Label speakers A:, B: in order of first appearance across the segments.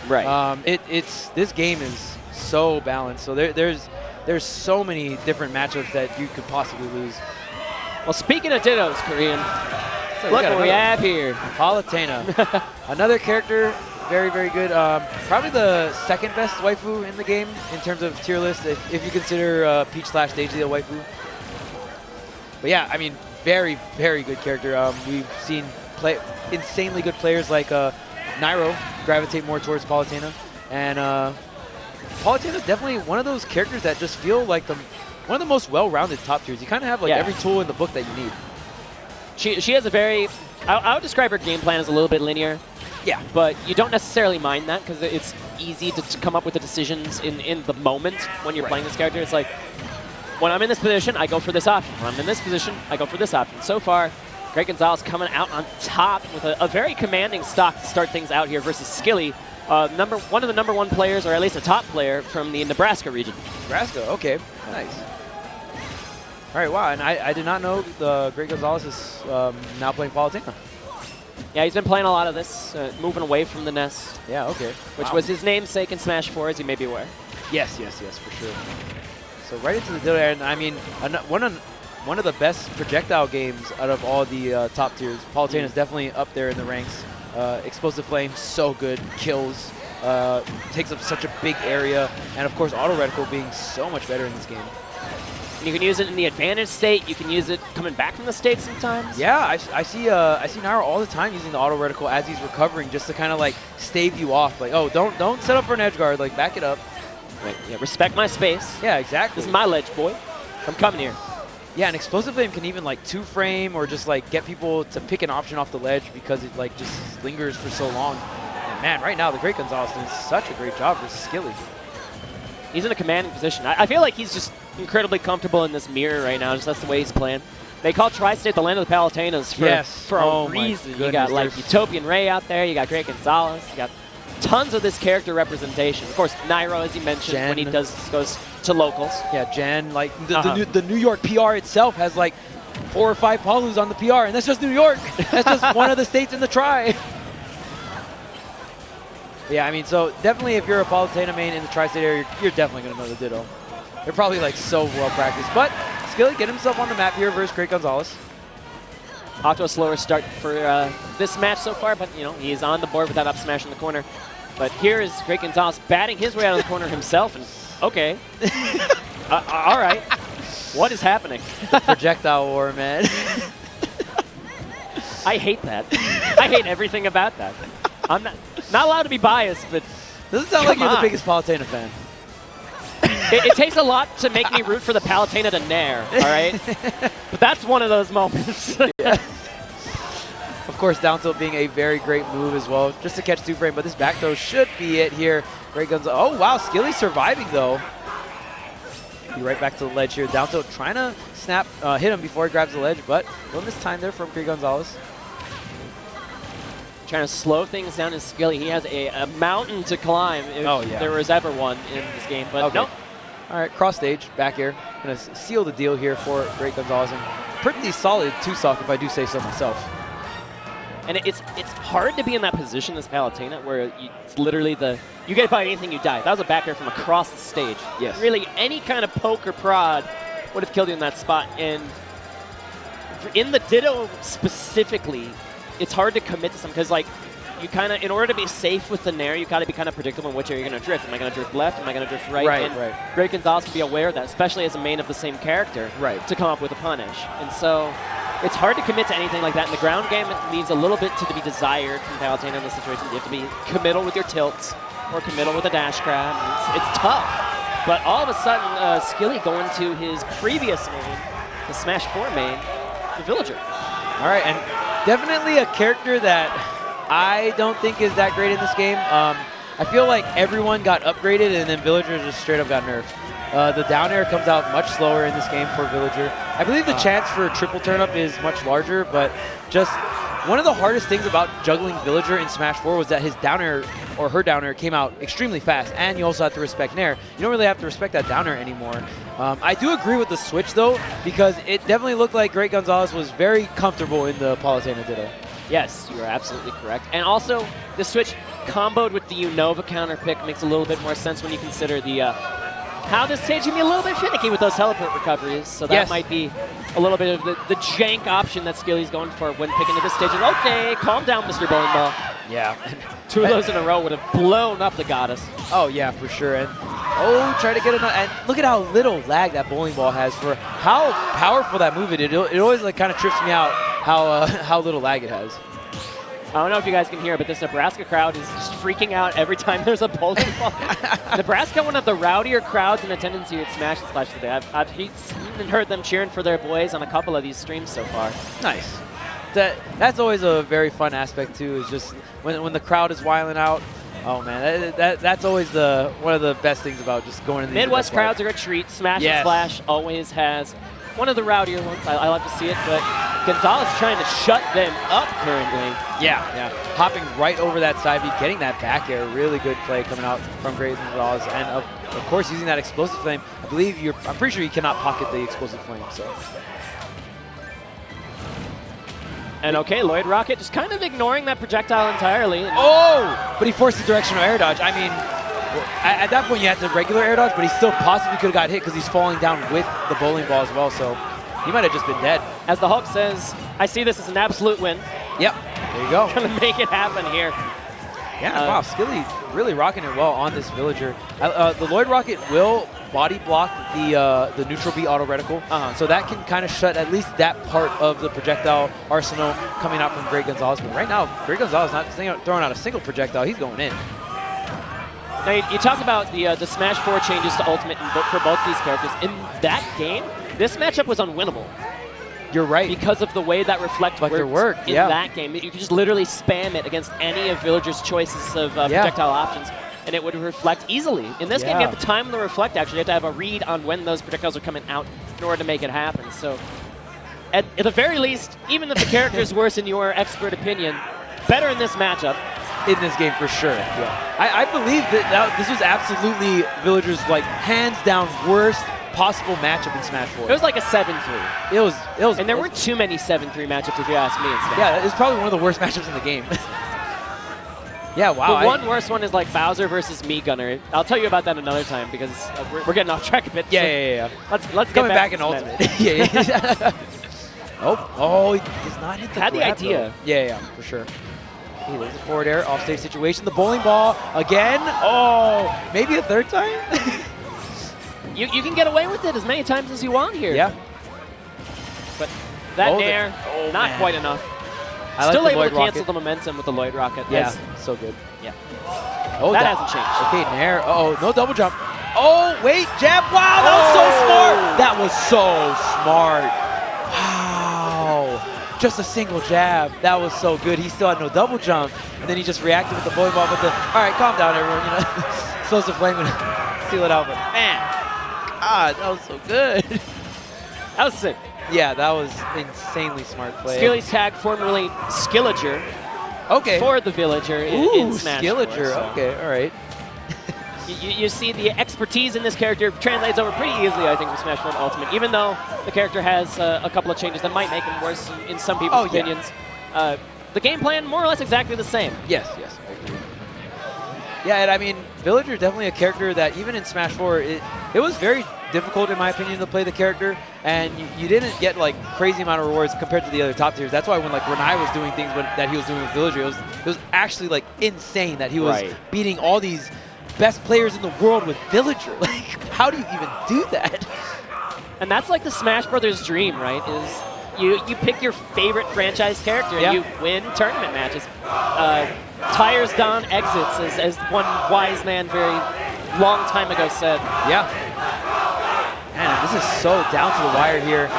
A: Right. This game is so balanced. So there's so many different matchups that you could possibly lose.
B: Well, speaking of dittos, Korean,
A: So
B: look what we have here.
A: Palutena. Another character, very, very good. Probably the second best waifu in the game in terms of tier list, if you consider Peach/Daisy a waifu. But yeah, I mean, very, very good character. We've seen insanely good players like Nairo gravitate more towards Palutena. And Palutena is definitely one of those characters that just feel like one of the most well-rounded top tiers. You kind of have like every tool in the book that you need.
B: She has a very, I would describe her game plan as a little bit linear.
A: Yeah.
B: But you don't necessarily mind that because it's easy to come up with the decisions in the moment when you're playing this character. It's like, when I'm in this position, I go for this option. When I'm in this position, I go for this option. So far, Great Gonzales coming out on top with a very commanding stock to start things out here versus Skilly, one of the #1 players, or at least a top player from the Nebraska region.
A: Nebraska, okay, nice. All right, wow, and I did not know the Great Gonzales is now playing Palutena.
B: Yeah, he's been playing a lot of this, moving away from the nest.
A: Yeah, okay.
B: Which was his namesake in Smash 4, as you may be aware.
A: Yes, for sure. So right into the ditto air, and I mean, one of the best projectile games out of all the top tiers. Palutena is definitely up there in the ranks. Explosive Flame, so good. Kills, takes up such a big area, and of course auto reticle being so much better in this game.
B: You can use it in the advantage state. You can use it coming back from the state sometimes.
A: Yeah, I see Nairo all the time using the auto reticle as he's recovering, just to kind of like stave you off. Like, oh, don't set up for an edge guard. Like, back it up.
B: Right. Yeah, respect my space.
A: Yeah, exactly.
B: This is my ledge, boy. I'm coming here.
A: Yeah, and Explosive Flame can even like 2-frame or just like get people to pick an option off the ledge because it like just lingers for so long. And man, right now the Great Gonzales doing such a great job versus Skilly.
B: He's in a commanding position. I feel like he's just incredibly comfortable in this mirror right now. Just that's the way he's playing. They call Tri-State the land of the Palutenas for a reason. You got like Utopian Ray out there. You got Great Gonzales. You got tons of this character representation. Of course, Nairo, as he mentioned,
A: Jen.
B: when he goes to locals.
A: Yeah, Jen, like the New York PR itself has like 4 or 5 Palus on the PR, and that's just New York. That's just one of the states in the Tri. Yeah, I mean, so definitely if you're a Palutena main in the Tri-State area, you're definitely going to know the Ditto. They're probably like so well practiced. But Skilly get himself on the map here versus Great Gonzales.
B: Off to a slower start for this match so far, but you know he's on the board with that up smash in the corner. But here is Great Gonzales batting his way out of the corner himself, and okay, all right, what is happening?
A: The projectile war, man.
B: I hate that. I hate everything about that. I'm not allowed to be biased, but
A: doesn't sound like you're the biggest Palutena fan.
B: It takes a lot to make me root for the Palutena to Nair, all right? But that's one of those moments.
A: Yeah. Of course, down tilt being a very great move as well, just to catch 2-frame, but this back throw should be it here. Great Gonzales. Oh, wow, Skilly surviving, though. Be right back to the ledge here. Down tilt trying to snap, hit him before he grabs the ledge, but little miss time there from Great Gonzales.
B: Trying to slow things down in Skilly. He has a mountain to climb if there was ever one in this game, but nope.
A: All right, cross stage, back air. Gonna seal the deal here for Great Gonzales, and pretty solid 2-stock if I do say so myself.
B: And it's hard to be in that position as Palutena where it's literally you get by anything, you die. That was a back air from across the stage.
A: Yes.
B: Really, any kind of poke or prod would have killed you in that spot. And in the Ditto specifically, it's hard to commit to something because like you kind of, in order to be safe with the Nair, you got to be kind of predictable in which area you're going to drift. Am I going to drift left? Am I going to drift right?
A: Right.
B: Great Gonzales can be aware of that, especially as a main of the same character, to come up with a punish. And so it's hard to commit to anything like that. In the ground game, it leaves a little bit to be desired from Palutena in this situation. You have to be committal with your tilts or committal with a dash grab. It's tough. But all of a sudden, Skilly going to his previous main, the Smash 4 main, the Villager.
A: All right, and definitely a character that I don't think is that great in this game. I feel like everyone got upgraded and then Villager just straight up got nerfed. The down air comes out much slower in this game for Villager. I believe the chance for a triple turn-up is much larger, but just one of the hardest things about juggling Villager in Smash 4 was that his down air, or her down air, came out extremely fast, and you also have to respect Nair. You don't really have to respect that down air anymore. I do agree with the switch, though, because it definitely looked like Great Gonzales was very comfortable in the Palutena Ditto.
B: Yes, you are absolutely correct. And also, the switch, comboed with the Unova counter pick makes a little bit more sense when you consider the how this stage can be a little bit finicky with those teleport recoveries. So that might be a little bit of the jank option that Skilly's going for when picking to this stage. And okay, calm down, Mr. Bowling Ball.
A: Yeah.
B: 2 of those in a row would have blown up the goddess.
A: Oh, yeah, for sure. And try to get another. And look at how little lag that bowling ball has for how powerful that move it is. It always like kind of trips me out how little lag it has.
B: I don't know if you guys can hear, but this Nebraska crowd is just freaking out every time there's a bowling ball. Nebraska, one of the rowdier crowds in attendance here at Smash and Splash today. I've seen and heard them cheering for their boys on a couple of these streams so far.
A: Nice. That's always a very fun aspect too. Is just when the crowd is wiling out. Oh man, that's always one of the best things about just going to these
B: Midwest crowds are a treat. Smash and Splash always has one of the rowdier ones. I love to see it, but Gonzales trying to shut them up currently.
A: Yeah. Hopping right over that side beat, getting that back air. Really good play coming out from Gonzales, and of course using that explosive flame. I'm pretty sure you cannot pocket the explosive flame. So.
B: And okay, Lloyd Rocket just kind of ignoring that projectile entirely.
A: But he forced the directional air dodge. I mean, at that point you had the regular air dodge, but he still possibly could have got hit because he's falling down with the bowling ball as well. So he might have just been dead.
B: As the Hulk says, I see this as an absolute win.
A: Yep, there you go.
B: Gonna make it happen here.
A: Yeah, wow, Skilly really rocking it well on this villager. The Lloyd Rocket will body block the neutral B auto reticle, so that can kind of shut at least that part of the projectile arsenal coming out from Great Gonzales. But right now, Great Gonzales not throwing out a single projectile; he's going in.
B: Now you talk about the Smash 4 changes to Ultimate for both these characters. In that game, this matchup was unwinnable.
A: You're right.
B: Because of the way that Reflect worked in that game. You could just literally spam it against any of Villager's choices of projectile options, and it would reflect easily. In this game, you have to time the Reflect, actually. You have to have a read on when those projectiles are coming out in order to make it happen. So, at the very least, even if the character is worse in your expert opinion, better in this matchup.
A: In this game, for sure. Yeah. I believe that this was absolutely Villager's, like, hands down worst possible matchup in Smash 4.
B: It was like a 7-3.
A: It was.
B: And there weren't too many 7-3 matchups, if you ask me. Instead.
A: Yeah, it's probably one of the worst matchups in the game. Yeah, wow.
B: The one worst one is like Bowser versus Me Gunner. I'll tell you about that another time because we're getting off track a bit.
A: Yeah.
B: Let's
A: coming
B: get
A: back in Ultimate. Yeah. Oh, he does not hit the
B: Had the idea.
A: Though. Yeah, for sure. Hey, there's a forward air, off-stage situation. The bowling ball again. Oh, maybe a third time?
B: You can get away with it as many times as you want here.
A: Yeah.
B: But that nair, not quite enough. Still able to cancel the momentum with the Lloyd Rocket.
A: Yeah, so good.
B: Yeah.
A: Oh,
B: that hasn't changed.
A: Okay, nair. No double jump. Oh, wait, jab. Wow, that was so smart. Wow. Just a single jab. That was so good. He still had no double jump. And then he just reacted with the bowling ball. But all right, calm down, everyone. Supposed to flame and seal it out. But man, God, that was so good.
B: That was sick.
A: Yeah, that was insanely smart play.
B: Skilly's tag, formerly Skilliger.
A: Okay.
B: For the Villager in Smash 4.
A: Skilliger. So. Okay, all right.
B: You see the expertise in this character translates over pretty easily, I think, from Smash 4 to Ultimate. Even though the character has a couple of changes that might make him worse in some people's opinions. The game plan, more or less exactly the same.
A: Yes, I agree. Yeah, and I mean, Villager is definitely a character that even in Smash 4, it was very difficult, in my opinion, to play the character, and you didn't get like crazy amount of rewards compared to the other top tiers. That's why when like Renai was doing things that he was doing with Villager, it was actually like insane that he was beating all these best players in the world with Villager. Like, how do you even do that?
B: And that's like the Smash Brothers dream, right? Is you pick your favorite franchise character and you win tournament matches. Tires down exits, as one wise man very long time ago said.
A: Yeah. Man, this is so down to the wire here.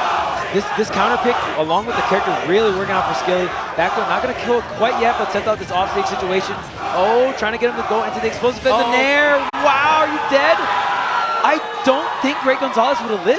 A: This counter pick, along with the character, really working out for Skilly. Back throw, not going to kill it quite yet, but sets out this offstage situation. Oh, trying to get him to go into the explosive fence. The nair. Wow, are you dead? I don't think Great Gonzales would have lived.